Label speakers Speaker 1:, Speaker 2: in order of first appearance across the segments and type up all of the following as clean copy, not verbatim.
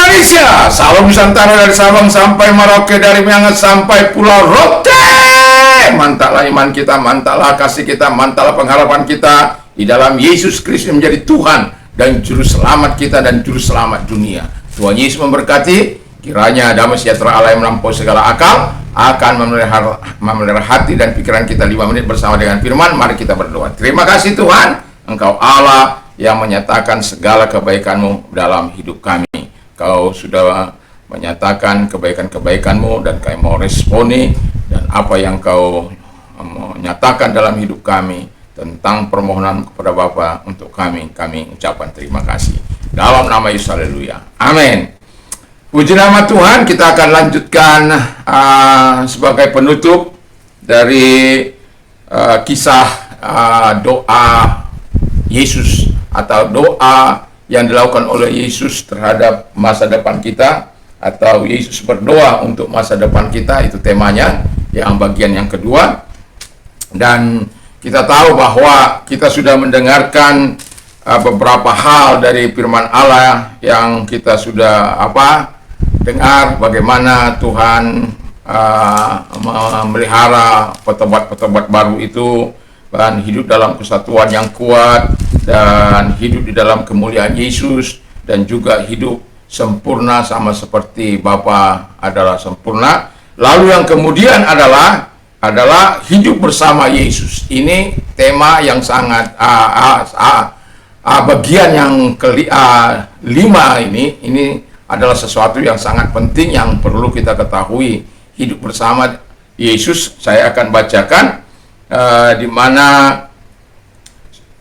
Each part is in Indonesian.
Speaker 1: Indonesia, Sabang Nusantara dari Sabang sampai Merauke, dari Miangas sampai Pulau Rote. Mantaplah iman kita, mantaplah kasih kita, mantaplah pengharapan kita di dalam Yesus Kristus menjadi Tuhan dan Juru Selamat kita dan Juru Selamat dunia. Tuhan Yesus memberkati. Kiranya damai sejahtera Allah yang melampaui segala akal akan memelihara hati dan pikiran kita 5 menit bersama dengan firman. Mari kita berdoa. Terima kasih Tuhan, Engkau Allah yang menyatakan segala kebaikan-Mu dalam hidup kami. Kau sudah menyatakan kebaikan-kebaikan-Mu dan kami mau responi dan apa yang Kau menyatakan dalam hidup kami tentang permohonan kepada Bapa untuk kami ucapkan terima kasih. Dalam nama Yesus, haleluya. Amin. Puji nama Tuhan, kita akan lanjutkan sebagai penutup dari kisah doa Yesus atau doa yang dilakukan oleh Yesus terhadap masa depan kita, atau Yesus berdoa untuk masa depan kita. Itu temanya yang bagian yang kedua. Dan kita tahu bahwa kita sudah mendengarkan beberapa hal dari firman Allah yang kita sudah dengar, bagaimana Tuhan memelihara petobat-petobat baru itu dan hidup dalam kesatuan yang kuat dan hidup di dalam kemuliaan Yesus, dan juga hidup sempurna sama seperti Bapa adalah sempurna. Lalu yang kemudian adalah hidup bersama Yesus. Ini tema yang sangat bagian yang kelima ini adalah sesuatu yang sangat penting yang perlu kita ketahui. Hidup bersama Yesus, saya akan bacakan di mana,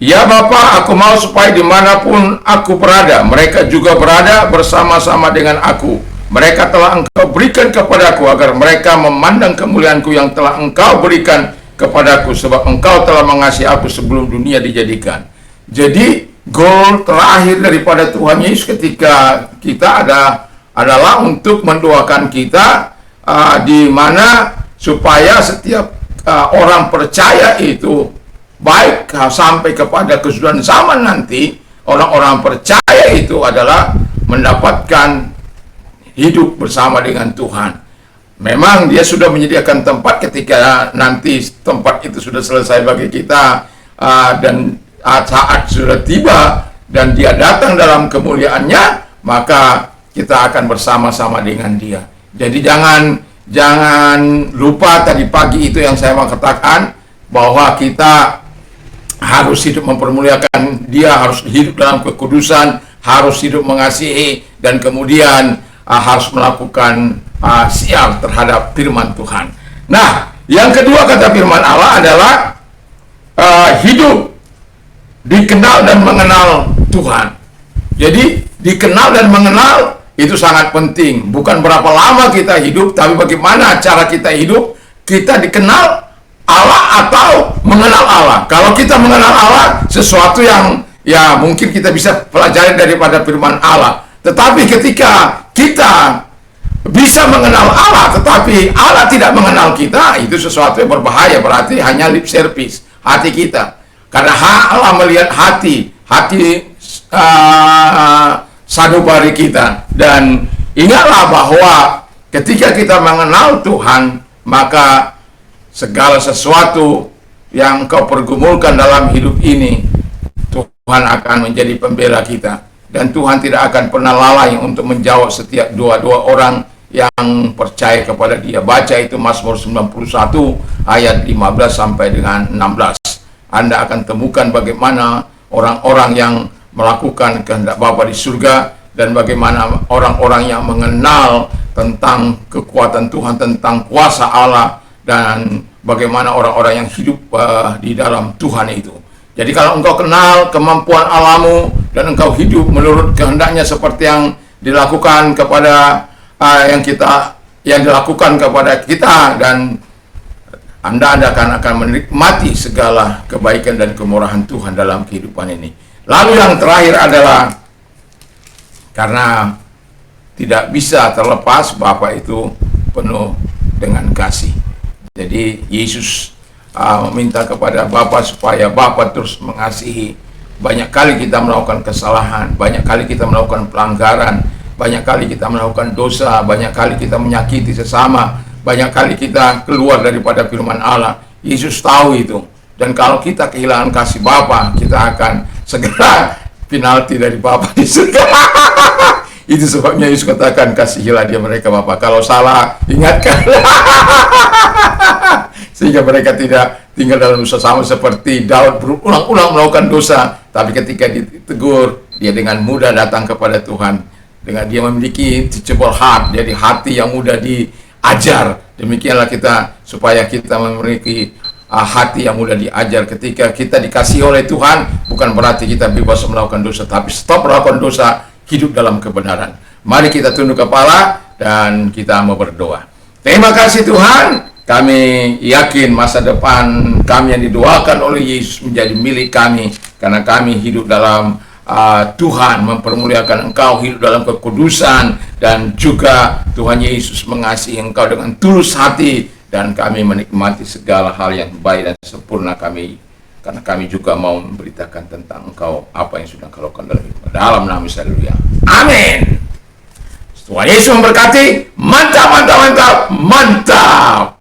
Speaker 1: ya Bapa, aku mau supaya dimanapun aku berada, mereka juga berada bersama-sama dengan aku. Mereka telah Engkau berikan kepadaku, agar mereka memandang kemuliaanku yang telah Engkau berikan kepadaku, sebab Engkau telah mengasihi aku sebelum dunia dijadikan. Jadi goal terakhir daripada Tuhan Yesus ketika kita adalah untuk mendoakan kita, di mana supaya setiap orang percaya itu baik sampai kepada kesudahan zaman nanti, orang-orang percaya itu adalah mendapatkan hidup bersama dengan Tuhan. Memang Dia sudah menyediakan tempat ketika nanti tempat itu sudah selesai bagi kita, dan saat sudah tiba dan Dia datang dalam kemuliaannya, maka kita akan bersama-sama dengan Dia. Jadi jangan lupa tadi pagi itu yang saya mau katakan, bahwa kita harus hidup mempermuliakan Dia, harus hidup dalam kekudusan, harus hidup mengasihi, dan kemudian harus melakukan siar terhadap firman Tuhan. Nah, yang kedua kata firman Allah adalah hidup dikenal dan mengenal Tuhan. Jadi dikenal dan mengenal itu sangat penting. Bukan berapa lama kita hidup, tapi bagaimana cara kita hidup. Kita dikenal Allah atau mengenal Allah. Kalau kita mengenal Allah, sesuatu yang mungkin kita bisa pelajari daripada firman Allah. Tetapi ketika kita bisa mengenal Allah tetapi Allah tidak mengenal kita, itu sesuatu yang berbahaya. Berarti hanya lip service hati kita. Karena Allah melihat hati sanubari kita. Dan ingatlah bahwa ketika kita mengenal Tuhan, maka segala sesuatu yang Kau pergumulkan dalam hidup ini, Tuhan akan menjadi pembela kita. Dan Tuhan tidak akan pernah lalai untuk menjawab setiap doa-doa orang yang percaya kepada Dia. Baca itu Mazmur 91 ayat 15 sampai dengan 16. Anda akan temukan bagaimana orang-orang yang melakukan kehendak Bapa di surga, dan bagaimana orang-orang yang mengenal tentang kekuatan Tuhan, tentang kuasa Allah, dan bagaimana orang-orang yang hidup di dalam Tuhan itu. Jadi kalau engkau kenal kemampuan Allahmu dan engkau hidup menurut kehendaknya seperti yang dilakukan kepada yang dilakukan kepada kita, dan Anda akan menikmati segala kebaikan dan kemurahan Tuhan dalam kehidupan ini. Lalu yang terakhir adalah, karena tidak bisa terlepas, Bapa itu penuh dengan kasih. Jadi Yesus meminta kepada Bapa supaya Bapa terus mengasihi. Banyak kali kita melakukan kesalahan, banyak kali kita melakukan pelanggaran, banyak kali kita melakukan dosa, banyak kali kita menyakiti sesama, banyak kali kita keluar daripada firman Allah. Yesus tahu itu. Dan kalau kita kehilangan kasih Bapa, kita akan segera penalti dari Bapa di surga. Itu sebabnya Yesus katakan, kasihilah dia mereka Bapa. Kalau salah, ingatkan. Sehingga mereka tidak tinggal dalam dosa, sama seperti Daud berulang-ulang melakukan dosa. Tapi ketika ditegur, dia dengan mudah datang kepada Tuhan. Dengan dia memiliki teachable heart, jadi hati yang mudah diajar. Demikianlah kita, supaya kita memiliki hati yang mudah diajar. Ketika kita dikasihi oleh Tuhan, bukan berarti kita bebas melakukan dosa, tapi stop melakukan dosa, hidup dalam kebenaran. Mari kita tunduk kepala dan kita mau berdoa. Terima kasih Tuhan, kami yakin masa depan kami yang didoakan oleh Yesus menjadi milik kami, karena kami hidup dalam Tuhan, mempermuliakan Engkau, hidup dalam kekudusan, dan juga Tuhan Yesus mengasihi Engkau dengan tulus hati, dan kami menikmati segala hal yang baik dan sempurna kami, karena kami juga mau memberitakan tentang Engkau, apa yang sudah Engkau lakukan dalam hidup. Dalam nama Yesus, haleluya. Amin. Tuhan Yesus memberkati. Mantap, mantap, mantap, mantap.